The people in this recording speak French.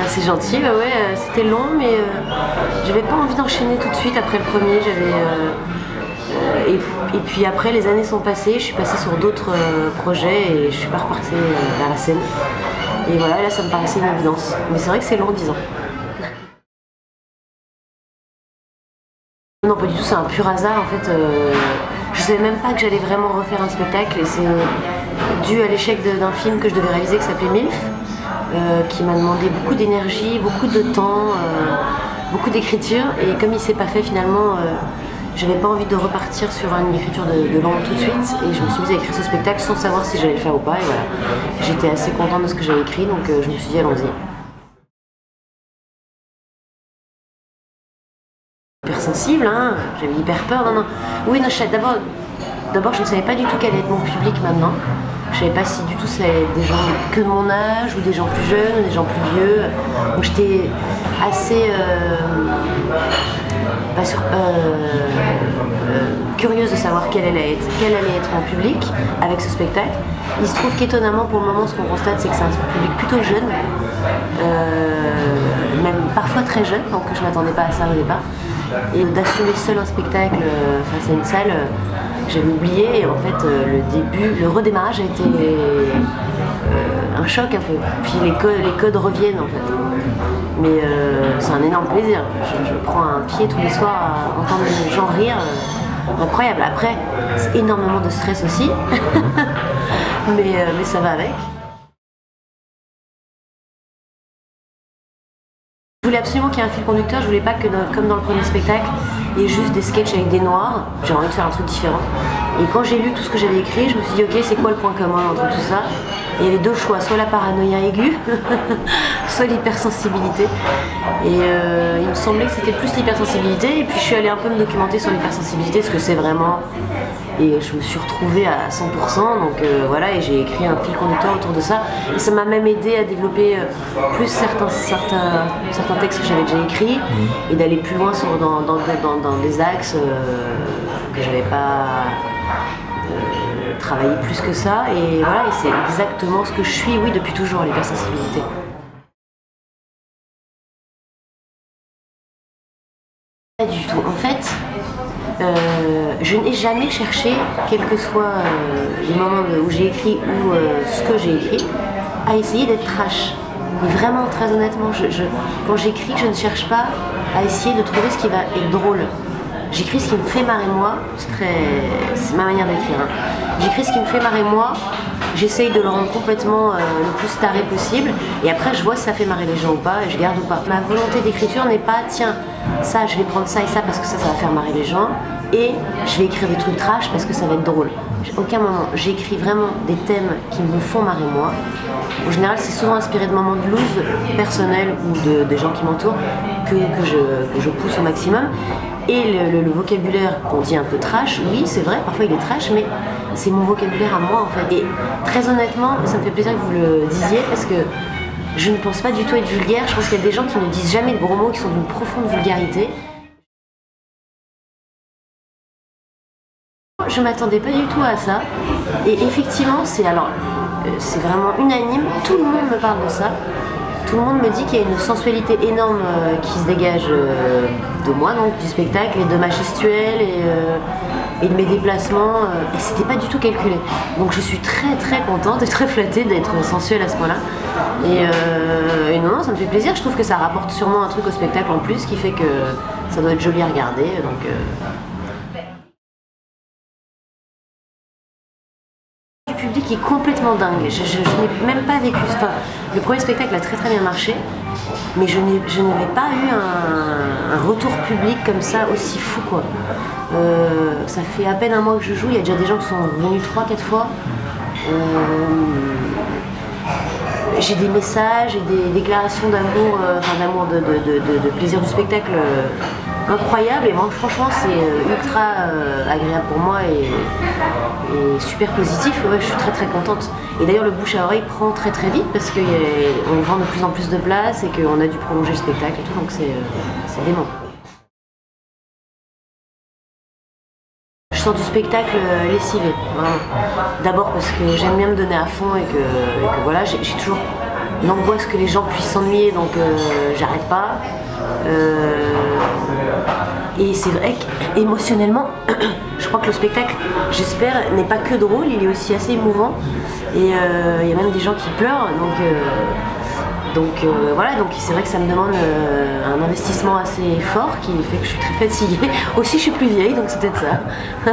C'est gentil, bah ouais, c'était long, mais j'avais pas envie d'enchaîner tout de suite après le premier. Et puis après, les années sont passées, je suis passée sur d'autres projets et je suis pas repartie vers la scène. Et voilà, là ça me paraissait une évidence. Mais c'est vrai que c'est long, 10 ans. Non, pas du tout, c'est un pur hasard en fait. Je savais même pas que j'allais vraiment refaire un spectacle et c'est dû à l'échec d'un film que je devais réaliser qui s'appelait MILF, qui m'a demandé beaucoup d'énergie, beaucoup de temps, beaucoup d'écriture, et comme il s'est pas fait finalement, j'avais pas envie de repartir sur une écriture de langue tout de suite et je me suis mise à écrire ce spectacle sans savoir si j'allais le faire ou pas et voilà. J'étais assez contente de ce que j'avais écrit donc je me suis dit allons-y. Hyper sensible, hein, j'avais hyper peur, non. Oui, non, d'abord je ne savais pas du tout quel allait être mon public maintenant. Je savais pas si du tout ça allait être des gens que de mon âge ou des gens plus jeunes ou des gens plus vieux. Donc j'étais assez curieuse de savoir quel allait être mon public avec ce spectacle. Il se trouve qu'étonnamment pour le moment ce qu'on constate c'est que c'est un public plutôt jeune, même parfois très jeune, donc je m'attendais pas à ça au départ. Et d'assumer seul un spectacle face à une salle, j'avais oublié et en fait le redémarrage a été un choc un peu. Puis les codes reviennent en fait. Mais c'est un énorme plaisir. Je prends un pied tous les soirs à entendre les gens rire. Incroyable. Après, c'est énormément de stress aussi. mais ça va avec. Je voulais absolument qu'il y ait un fil conducteur, je voulais pas que comme dans le premier spectacle, il y ait juste des sketchs avec des noirs, j'ai envie de faire un truc différent. Et quand j'ai lu tout ce que j'avais écrit, je me suis dit ok, c'est quoi le point commun entre tout ça? Et il y avait deux choix, soit la paranoïa aiguë, soit l'hypersensibilité. Et il me semblait que c'était plus l'hypersensibilité, et puis je suis allée un peu me documenter sur l'hypersensibilité, ce que c'est vraiment. Et je me suis retrouvée à 100%, donc voilà, et j'ai écrit un fil conducteur autour de ça. Et ça m'a même aidé à développer plus certains textes que j'avais déjà écrits, et d'aller plus loin dans des axes que j'avais pas travaillé plus que ça. Et voilà, et c'est exactement ce que je suis, oui, depuis toujours, l'hypersensibilité. Pas du tout. En fait, je n'ai jamais cherché, quels que soient les moments où j'ai écrit ou ce que j'ai écrit, à essayer d'être trash. Mais vraiment, très honnêtement, quand j'écris, je ne cherche pas à essayer de trouver ce qui va être drôle. J'écris ce qui me fait marrer moi, c'est ma manière d'écrire. Hein. J'écris ce qui me fait marrer moi, j'essaye de le rendre complètement le plus taré possible, et après je vois si ça fait marrer les gens ou pas, et je garde ou pas. Ma volonté d'écriture n'est pas, tiens, ça je vais prendre ça et ça parce que ça va faire marrer les gens, et je vais écrire des trucs trash parce que ça va être drôle. Aucun moment, j'écris vraiment des thèmes qui me font marrer moi. En général, c'est souvent inspiré de moments de loose personnels ou des gens qui m'entourent que je pousse au maximum. Et le vocabulaire qu'on dit un peu trash, oui, c'est vrai, parfois il est trash, mais c'est mon vocabulaire à moi en fait. Et très honnêtement, ça me fait plaisir que vous le disiez parce que je ne pense pas du tout être vulgaire. Je pense qu'il y a des gens qui ne disent jamais de gros mots, qui sont d'une profonde vulgarité. Je m'attendais pas du tout à ça. Et effectivement, c'est vraiment unanime, tout le monde me parle de ça. Tout le monde me dit qu'il y a une sensualité énorme qui se dégage de moi, donc du spectacle, et de ma gestuelle et de mes déplacements, et c'était pas du tout calculé. Donc je suis très très contente et très flattée d'être sensuelle à ce point-là. Et non, ça me fait plaisir, je trouve que ça rapporte sûrement un truc au spectacle en plus qui fait que ça doit être joli à regarder. Donc, Le public est complètement dingue. Je n'ai même pas vécu. Enfin, le premier spectacle a très très bien marché, mais je n'avais pas eu un retour public comme ça aussi fou quoi. Ça fait à peine un mois que je joue, il y a déjà des gens qui sont venus 3-4 fois. J'ai des messages et des déclarations d'amour, de plaisir du spectacle incroyable, et bon, franchement c'est ultra agréable pour moi et super positif. Ouais, je suis très très contente. Et d'ailleurs le bouche à oreille prend très très vite parce qu'on vend de plus en plus de places et qu'on a dû prolonger le spectacle et tout, donc c'est dément. Je sors du spectacle lessivé, vraiment. D'abord parce que j'aime bien me donner à fond et que voilà, j'ai toujours l'angoisse que les gens puissent s'ennuyer, donc j'arrête pas. Et c'est vrai qu'émotionnellement, je crois que le spectacle, j'espère, n'est pas que drôle, il est aussi assez émouvant. Et il y a même des gens qui pleurent, donc voilà, donc c'est vrai que ça me demande un investissement assez fort qui fait que je suis très fatiguée. Aussi, je suis plus vieille, donc c'est peut-être ça.